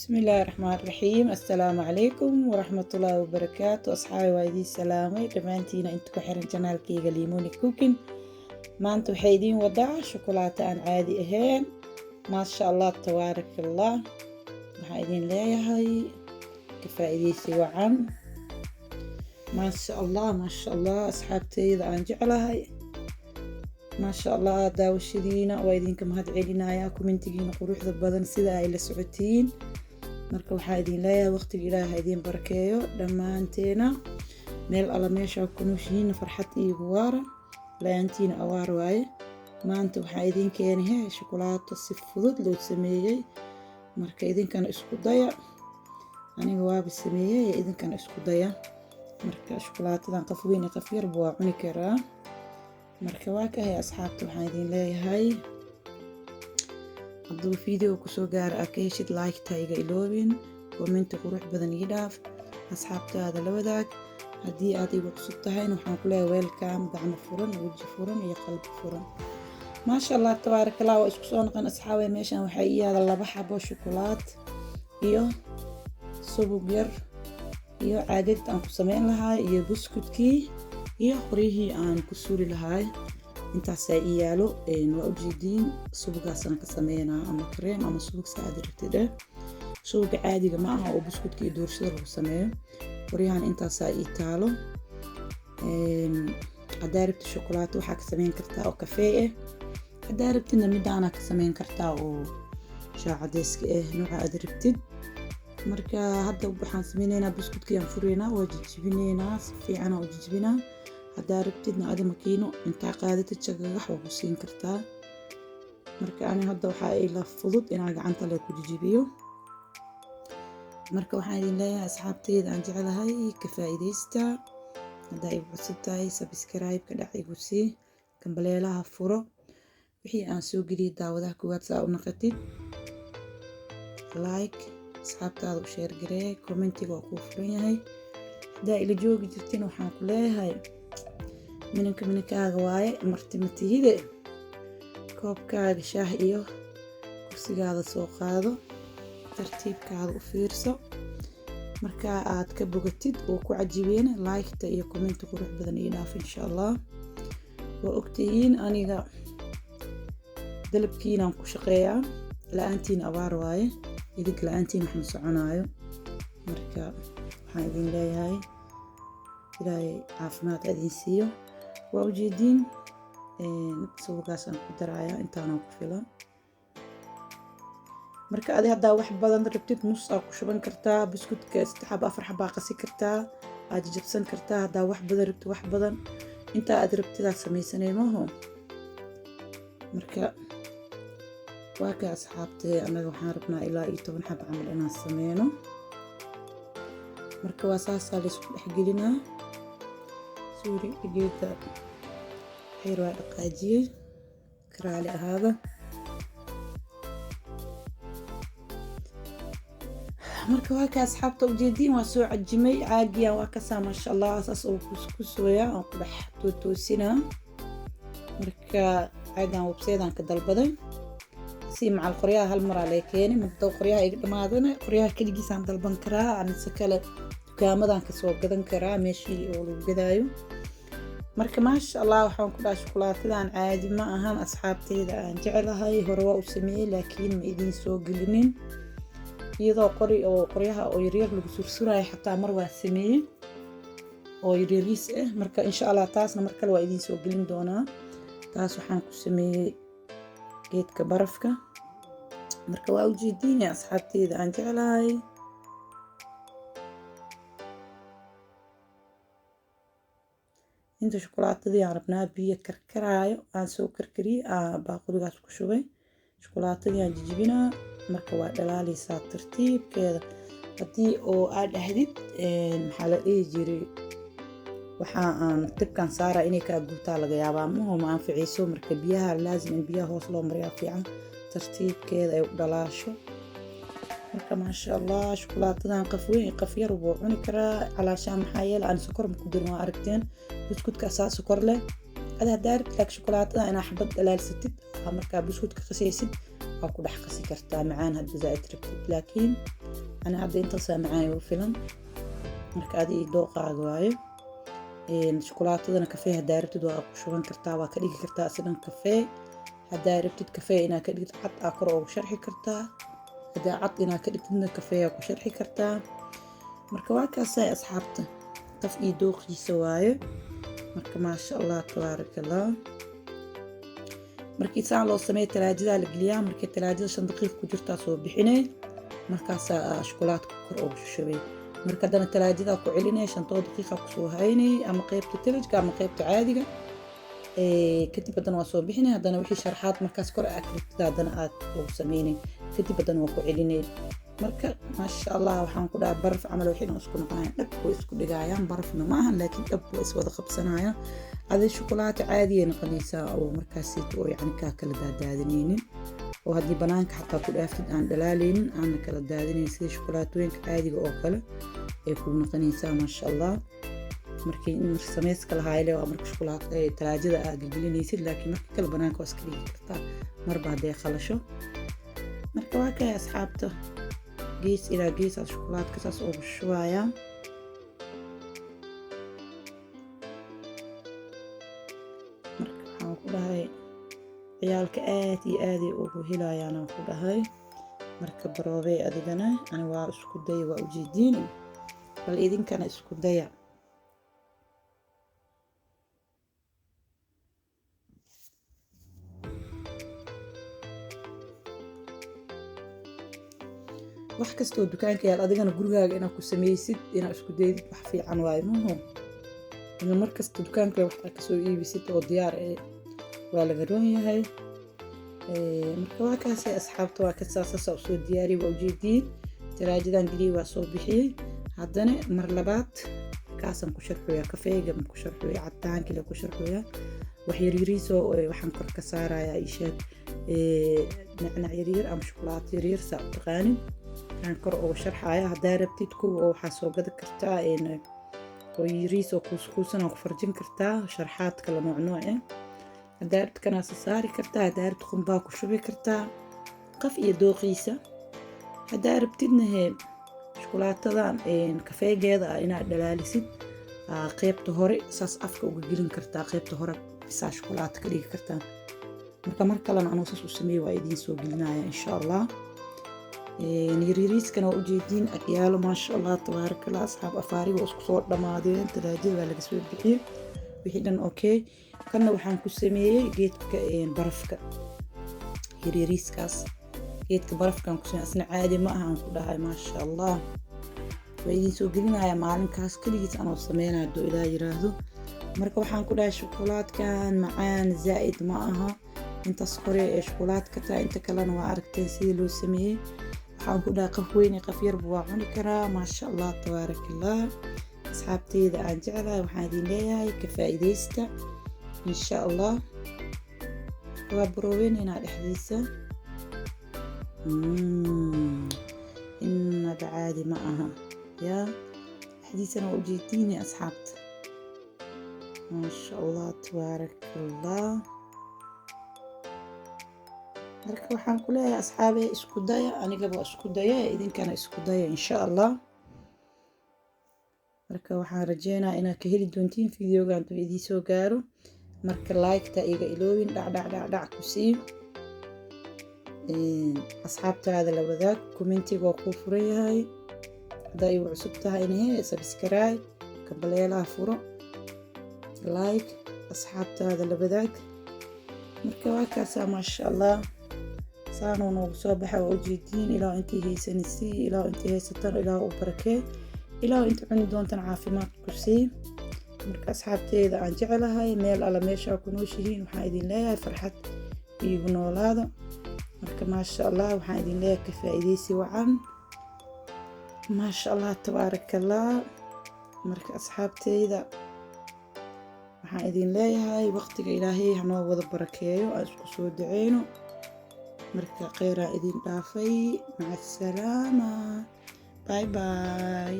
بسم الله الرحمن الرحيم. السلام عليكم ورحمة الله وبركاته. أصحابي وايدي سلامي دمانتينا انتو كحرن جنال كيغا ليموني كوكين ما انتو حيدين وداع شوكولاتة عن عادي اهين ما شاء الله تبارك الله وحايدين ليهاي كفايديسي وعن ما شاء الله ما شاء الله أصحابتي إذا أن جعلهاي ما شاء الله daawashadiina waa idinka mahad celinayaa commentigiina quruxda badan sida ay la socotiin marka waxaa idin leeyahay waqtiga Ilaahay idin barakeeyo dhamaanteena meel alla meesha ku nooshiin farxad iyo waara laantiina awaar waaye maanta waxaa idin keenay shukulaato si fudud loo sameeyay marka idinkana isku daya aniga waa sameeyay idinkana isku daya marka shukulaatadan qaf weyn qaf yar buu cuni karaa marka waa ka hay asxaabta waxaan idin leeyahay hadduu video ku soo gaaro akayshid like tayga iloobin comment qurux badan ii dhaaf asxaabtaada la wadaag haddii aad igu cusub tahay waxaan ku leeyahay welcome gacmo furan waji furan iyo qalbi furan ma sha Allah tabarakallah waa isku soo noqon asxaabay meeshan waxaa ii yaala 2 xabo shukulaat iyo subag yar iyo caagad aan ku sameyn lahaa iyo buskudkii iyo qorihii aan ku suuri lahaay intaas ay yaalo waa ujeedin subagaasna ka sameeyna ama kareem ama subag saad rabtid subag caadiga ma aha oo buskudka iyo doorshada lagu sameeyo qoriyahan intaas ay taalo hadaa rabtid shukulaato waxaa ka sameyn kartaa oo kafee hadaa rabtidna midaana ka sameyn kartaa oo shaacadeyska nooca aad rabtid marka hadda waxaan sameynaynaa buskudkii aan fureynaa waa jijibinaynaa si fiican oo jijibinaa hadaa rabtidna adi makiino inta qaadatid jagax waa ku siin kartaa marka ani hadda waxaa ila fudud inaan gacanta la ku jijibiyo marka waxaan idin leeyahay asxaabtayda aan jecelahay ka faa'iideysta hadaa ay cusub tahay subscribe ka dhac igu sii kambaleelaha furo wixii aan soo geliyay daawadaha kuwaad saa u naqatid like asxaabtaada u share garee commentiga waa ku furan yahay hadaa ila joogi jirtiin waxaan ku leeyahay minkaaga waaye marti matihide koobkaaga shaah iyo kursigaada soo qaado tartiibkaada u fiirso marka aad ka bogatid oo ku cajibeen like-ta iyo comment qurux badan ii dhaaf insha Allah waa ogtihiin aniga dalabkiina ku shaqeeyaa la'aantiin abaar waaye idinka la'aantiin wax ma soconaayo marka waxaan idin leeyahay Ilaahay caafimaad idin siiyo waa ujeedin subagaasaan ku daraaya intaana ku filan marka adi hadaa wax badan rabtid nus aad ku shuban kartaa buskudka 3 xabo 4 xabo qasi kartaa aad jabsan kartaa hadaa wax badan rabtid wax badan inta aad rabtid aad sameysanaymo marka waa ka asxaabtay anaga waxaan rabnaa ilaa 10 xabo camal inaan sameeyno marka waa saas la isku dhaxgelinaa سوري جيت حيروا القاجية كرالي هذا مركا واكا أصحابته وجدين واسوع الجميع عاقيا واكسا ما شاء الله أساس أو كسكس ويا أقبح توتوسينا مركا عاقا وبسيدان كدال بدن سي مع القرية هالمرة ليكيني مبدو قرية إقدمادنا قرية كل جيسان دالبان كرا عن سكالة كامدان كسوق قدن كرا ماشي أولو قدايو marka ma sha Allah waxaan ku dhahay shukulaatadan caadi ma ahan asxaabtayda aan jecelahay hore waa u sameeyay laakiin ma idin soo gelinin iyadoo qoryaha oo yaryar lagu sursuray xataa mar waa sameeyay oo yaryariis marka insha Allah taasna mar kale waa idin soo gelin doonaa taas waxaan ku sameeyay geedka barafka marka waa u jeedin asxaabtayda aan jecelahay inta shukulaatadii aan rabnaa biyo karkaraayo aan soo karkariyay baaquligaas ku shubay shukulaatadii aan jijibinaa marka waa dhalaalaysaa tartiibkeeda haddii oo aad dhahdid maxaa la dhihi jiray waxa aan tibkan saaraa inay kaa guutaa laga yaabaa ma anficayso marka biyaha laazim in biyaha hoos loo mariyaa fiican tartiibkeeda ay u dhalaasho marka ma sha Allah shukulaatadan qaf weyn qaf yar buu cuni karaa calaashaan maxaa yeelay aan sokor ku dirin waa aragteen buskudka asaas sokor leh هذا دارك لك شوكولاتة أنا حبيت دلالستي مركا بسكوت كسيسد waa ku dhex qasi kartaa macaan haddii zaaid rabtid laakiin ana hadda intaasaa macaan ugu filan marka adiga dooqaaga waayo shukulaatadana kafee haddaa rabtid waa ku shuban kartaa waa ka dhigi kartaa asidan kafee haddaa rabtid kafee inaad ka dhigtid cad aa kor ugu sharxi kartaa haddaa cad inaad ka dhigtidna kafee aa ku sharxi kartaa marka waa kaasay asxaabta qof iyo dooqiisa waaye marka maasha allah tabaaraka allah markii saan loo sameeyo talaajada la geliyaa markii talaajada 5 daqiiqo ku jirtaa soo bixinay markaas shukulaadka kor ugu shubay marka dana talaajada ku celinay 5 daqiiqo ku soo haynay ama qaybta talajka ama qaybta caadiga kadib badan waa soo bixinay hadana wixii sharxaad markaas kor akribtada hadana aad ugu sameynay kadib badan waa ku celinay marka maasha allah waxaan ku dhahay baraf camal wixii isku noqonayaan dhab way isku dhigayaan barafna ma ahan laakiin dhab way iswada qabsanayaan adii shukulaato caadi ah noqonaysaa oo markaas oo yani ka kala daadinaynin oo hadii banaanka xataa ku dhaaftid aan dhalaaleynin aan kala daadinaynin sida shukulaatooyinka caadiga oo kale ay ku noqonaysaa maasha allah markii in sameeska la hayle waa marka shukulaato ay talaajada aad gelinaysid laakiin marka kala banaanka waa iska dhigi kartaa marba haday qalasho marka waa kay asxaabta gees ilaa gees shukulaadka saas ugu shubaaya marka waxaan ku dhahay ciyaalka aad iyo aad ay ugu helayaan aan ku dhahay marka baroobay adigana ani waa isku day waa ujeedin bal idinkana isku daya wax kasta oo dukaanka yaal adigana gurigaaga inaad ku sameeysid inaad isku daydid wax fiican waaye maaha in markasta dukaanka wax ka soo iibisid oo diyaar ah waa laga roon yahay marka waa kaas asxaabta waa ka saasa soo diyaari waa ujeedin talaajadan geli waa soo bixiyay haddana mar labaad kaasan ku sharxoya kafeega ku sharxoya caddaanka la ku sharxoya wax yariiriso waxaan kor ka saaraya ishaad nacnac yariir ama shukulaato yariir saa u taqaanin aan kor ugu sharxaya haddaa rabtid kuwa waxaa soo gada kartaa oo yariiso kuuskuusan ku farjin kartaa sharxaad kala nooc ah haddaa rabtid kana saari kartaa haddaa rabtid qumbaa ku shubi kartaa qaf iyo dooqiisa haddaa rabtidna shukulaatadan kafeegeeda inaad dhalaalisid qaybta hore saas afka uga gelin kartaa qaybta hore bisaa shukulaato ka dhigi kartaa marka kalena anoo saas u sameeyo waa idiin soo gelinaya insha allah yariiriiskana waa ujeediin agyaalo maasha allah tabaaraka allah asxaab afaariga isku soo dhamaadeen talaajada waa laga soo bixiyay wixii dhan okay kana waxaan ku sameeyay geedka barafka yariiriiskaas geedka barafkan ku sameeyay asna caadi ma aha aan ku dhahay maasha allah way idiin soo gelinaya maalinkaas kaligiis anoo sameynaa doo ilaa yiraahdo marka waxaan ku dhahay shukulaadkan macaan zaaid ma aha intaas kore ee shukulaadka taa inta kalena waa aragteen sidii loo sameeyay waxaan ku dhahay qof weyn qof yar waa cuni karaa maasha allah tabaaraka allah asxaabteyda aan jeclahay waxaan idin leeyahay ka faa'iideysta insha allah waa baroweynayna dhexdiisa innaba caadi ma aha yaa dhexdiisana waa ujeediinay asxaabta maasha allah tabaaraka allah marka waxaan ku leeyahay asxaabey isku daya anigaba isku daya idinkana isku daya insha allah marka waxaan rajeynayaa inaad ka heli doontiin fiidiyogan intuu idin soo gaaro marka like-ta iga iloobin dhac ku sii asxaabtaada la wadaag commentiga waa kuu furan yahay haddaa igu cusub tahayna subscribe kabaleelaha furo like asxaabtaada la wadaag marka waa kaasaa maasha allah saanoo noogu soo baxa waa ujeediin ilaa intii haysanaysi ilaa intii haysatan ilaa u barakee ilaa inta cuni doontan caafimaad ku sii marka asxaabteeda aan jecelahay meel alla meesha ku nooshihiin waxaan idin leeyahay farxad iigu noolaada marka maasha allah waxaan idin leeyahay ka faa'iideysi wacan maasha allah tabaaraka allah marka asxaabteeda waxaan idin leeyahay waqtiga ilaahay hanoo wada barakeeyo aan isku soo duceyno marka kheyraa idin dhaafay maca asalaama bye bye